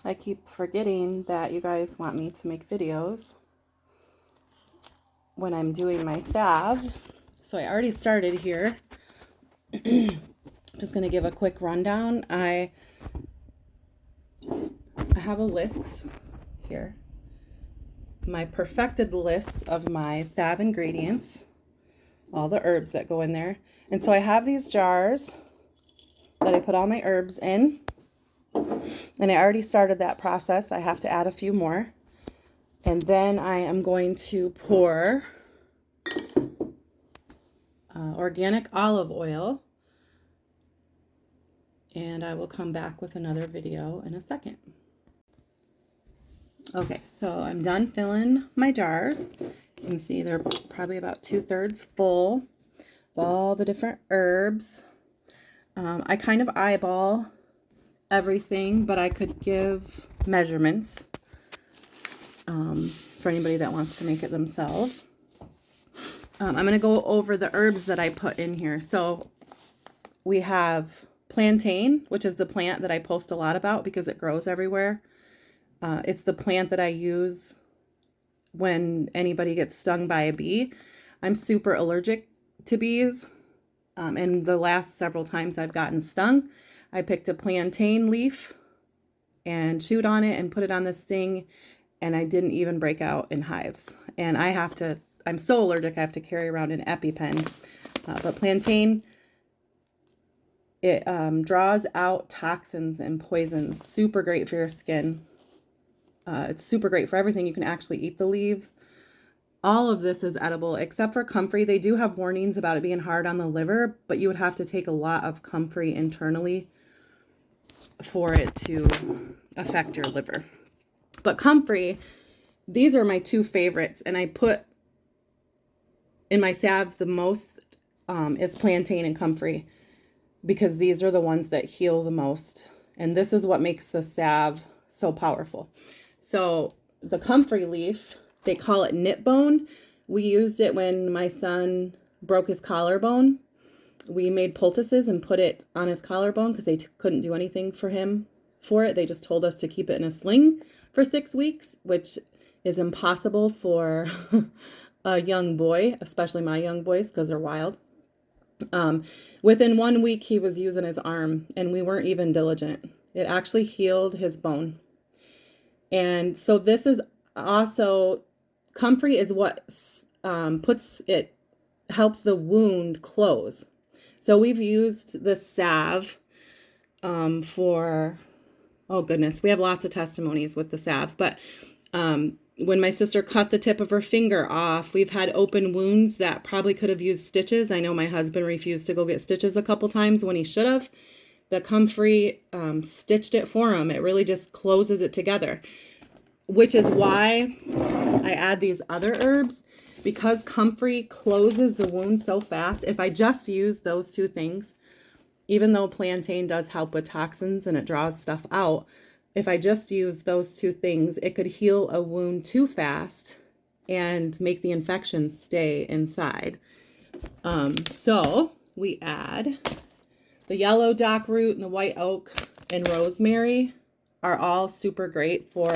I keep forgetting that you guys want me to make videos when I'm doing my salve. So I already started here. Just going to give a quick rundown. I have a list here. My perfected list of my salve ingredients. All the herbs that go in there. And so I have these jars that I put all my herbs in. And I already started that process. I have to add a few more. And then I am going to pour organic olive oil. And I will come back with another video in a second. Okay, so I'm done filling my jars. You can see they're probably about 2/3 full of all the different herbs. I kind of eyeball everything, but I could give measurements for anybody that wants to make it themselves. I'm going to go over the herbs that I put in here. So we have plantain, which is the plant that I post a lot about because it grows everywhere. It's the plant that I use when anybody gets stung by a bee. I'm super allergic to bees. And the last several times I've gotten stung, I picked a plantain leaf and chewed on it and put it on the sting, and I didn't even break out in hives. And I'm so allergic, I have to carry around an EpiPen. But plantain, it draws out toxins and poisons. Super great for your skin. It's super great for everything. You can actually eat the leaves. All of this is edible except for comfrey. They do have warnings about it being hard on the liver, but you would have to take a lot of comfrey internally for it to affect your liver. But comfrey, these are my two favorites, and I put in my salve the most is plantain and comfrey because these are the ones that heal the most. And this is what makes the salve so powerful. So the comfrey leaf, they call it knit bone. We used it when my son broke his collarbone. We made poultices and put it on his collarbone because they couldn't do anything for him for it. They just told us to keep it in a sling for 6 weeks, which is impossible for a young boy, especially my young boys, because they're wild. Within 1 week, he was using his arm, and we weren't even diligent. It actually healed his bone. And so this is also, comfrey is what helps the wound close. So we've used the salve for, oh goodness, we have lots of testimonies with the salve. But when my sister cut the tip of her finger off, we've had open wounds that probably could have used stitches. I know my husband refused to go get stitches a couple times when he should have. The comfrey stitched it for him. It really just closes it together, which is why I add these other herbs, because comfrey closes the wound so fast. If I just use those two things, even though plantain does help with toxins and it draws stuff out, if I just use those two things, it could heal a wound too fast and make the infection stay inside. So we add the yellow dock root and the white oak and rosemary are all super great for,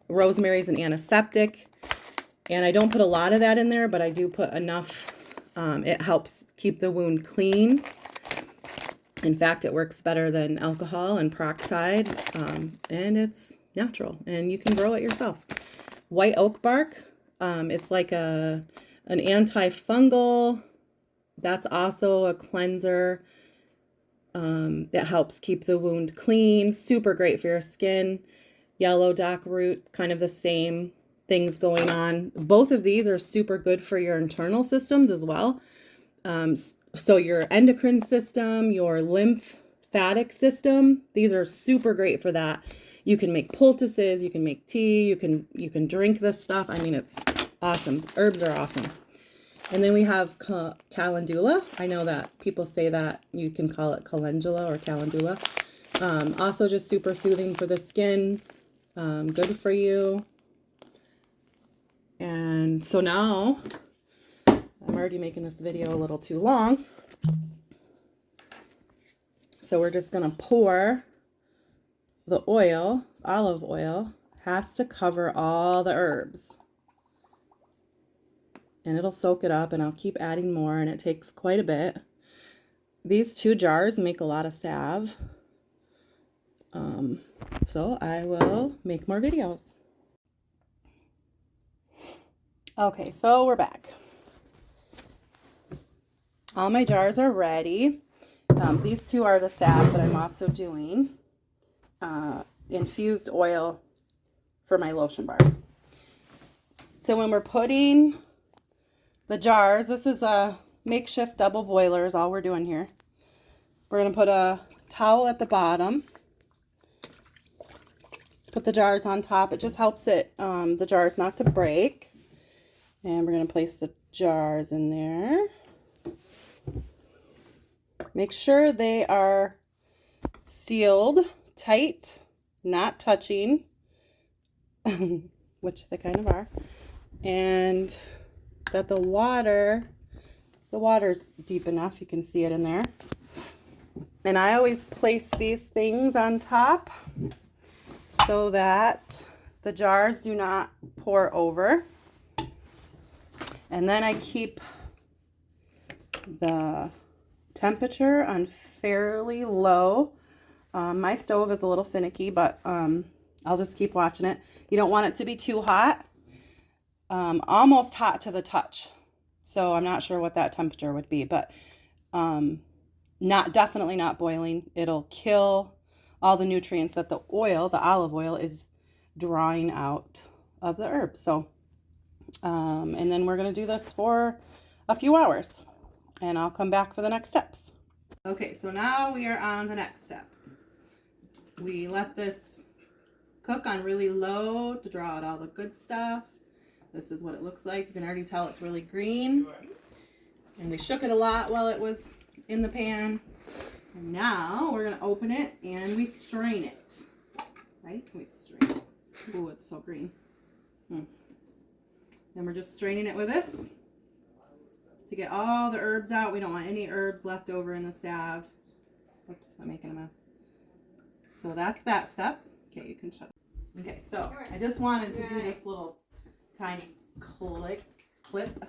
rosemary is an antiseptic. And I don't put a lot of that in there, but I do put enough. It helps keep the wound clean. In fact, it works better than alcohol and peroxide, and it's natural, and you can grow it yourself. White oak bark, it's like an antifungal. That's also a cleanser that helps keep the wound clean. Super great for your skin. Yellow dock root, kind of the same things going on. Both of these are super good for your internal systems as well. So your endocrine system, your lymphatic system, these are super great for that. You can make poultices, you can make tea, you can drink this stuff. I mean, it's awesome. Herbs are awesome. And then we have calendula. I know that people say that you can call it calendula or calendula. Also just super soothing for the skin, good for you. And so now, I'm already making this video a little too long. So we're just going to pour the oil, olive oil, has to cover all the herbs. And it'll soak it up, and I'll keep adding more, and it takes quite a bit. These 2 jars make a lot of salve. So I will make more videos. Okay, so we're back. All my jars are ready. These 2 are the salve, but I'm also doing infused oil for my lotion bars. So when we're putting the jars, this is a makeshift double boiler is all we're doing here. We're going to put a towel at the bottom. Put the jars on top. It just helps it, the jars not to break. And we're going to place the jars in there. Make sure they are sealed tight, not touching, which they kind of are. And that the water's deep enough, you can see it in there. And I always place these things on top so that the jars do not pour over. And then I keep the temperature on fairly low. My stove is a little finicky, but I'll just keep watching it. You don't want it to be too hot. Almost hot to the touch. So I'm not sure what that temperature would be, but definitely not boiling. It'll kill all the nutrients that the olive oil is drawing out of the herbs. So, and then we're going to do this for a few hours, and I'll come back for the next steps. Okay, so now we are on the next step. We let this cook on really low to draw out all the good stuff. This is what it looks like. You can already tell it's really green. And we shook it a lot while it was in the pan. And now we're going to open it and we strain it. Right? We strain it. Oh, it's so green. Then we're just straining it with this to get all the herbs out. We don't want any herbs left over in the salve. Oops, I'm making a mess. So that's that step. Okay, you can shut it. Okay, so I just wanted to do this little tiny clip.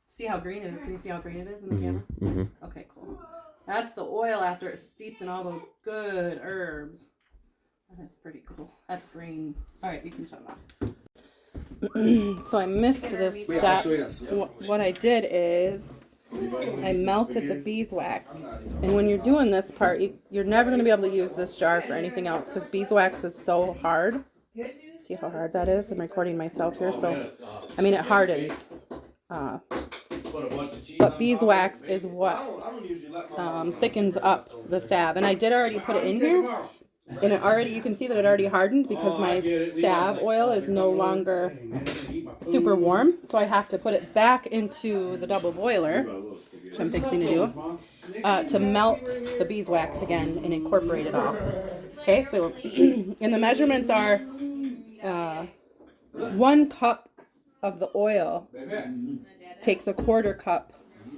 See how green it is? Can you see how green it is in the camera? Mm-hmm. Okay, cool. That's the oil after it's steeped in all those good herbs. That is pretty cool. That's green. All right, you can shut it off. So I missed this step. What I did is I melted the beeswax. And when you're doing this part, you're never going to be able to use this jar for anything else because beeswax is so hard. See how hard that is? I'm recording myself here, so I mean it hardens. But beeswax is what thickens up the salve. And I did already put it in here. And you can see that it already hardened because my salve oil is no longer super warm. So I have to put it back into the double boiler, which I'm fixing to do, to melt the beeswax again and incorporate it all. Okay, so and the measurements are 1 cup of the oil takes a 1/4 cup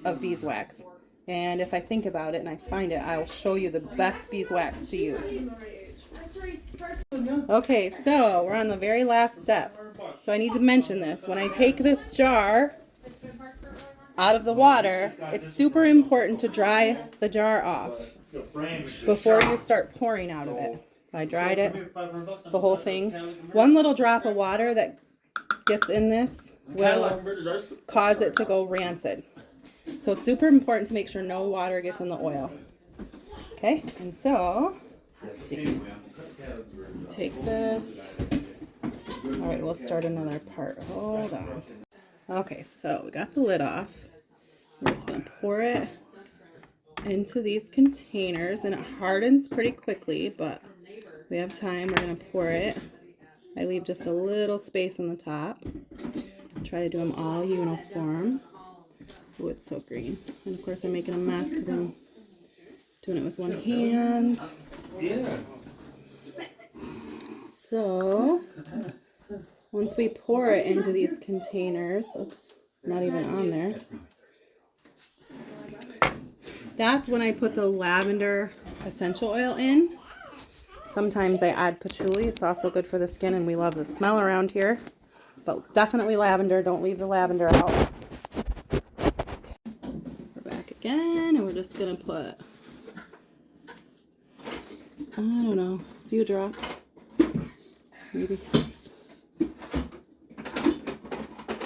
of beeswax. And if I think about it and I find it, I'll show you the best beeswax to use. Okay, so we're on the very last step. So I need to mention this. When I take this jar out of the water, it's super important to dry the jar off before you start pouring out of it. I dried it, the whole thing. 1 little drop of water that gets in this will cause it to go rancid. So it's super important to make sure no water gets in the oil. Okay, and so, let's see. Take this. All right, we'll start another part. Hold on. Okay, so we got the lid off. We're just going to pour it into these containers, and it hardens pretty quickly, but we have time. We're going to pour it. I leave just a little space on the top. Try to do them all uniform. Oh, it's so green. And of course I'm making a mess because I'm doing it with one hand. Yeah. So, once we pour it into these containers, oops, not even on there. That's when I put the lavender essential oil in. Sometimes I add patchouli. It's also good for the skin, and we love the smell around here. But definitely lavender. Don't leave the lavender out. We're back again, and we're just going to put, I don't know, a few drops. Maybe 6. You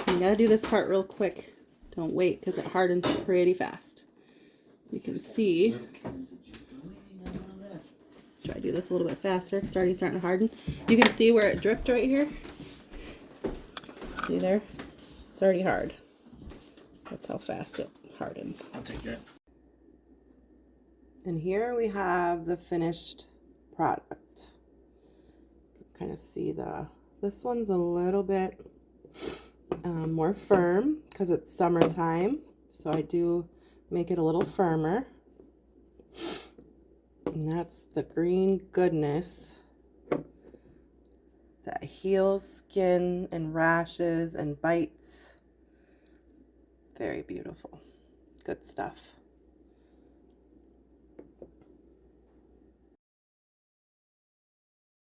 got to do this part real quick. Don't wait, because it hardens pretty fast. You can see. Try to do this a little bit faster. It's already starting to harden. You can see where it dripped right here. See there? It's already hard. That's how fast it hardens. I'll take that. And here we have the finished product. You can kind of see this one's a little bit more firm because it's summertime. So I do make it a little firmer. And that's the green goodness that heals skin and rashes and bites. Very beautiful. Good stuff.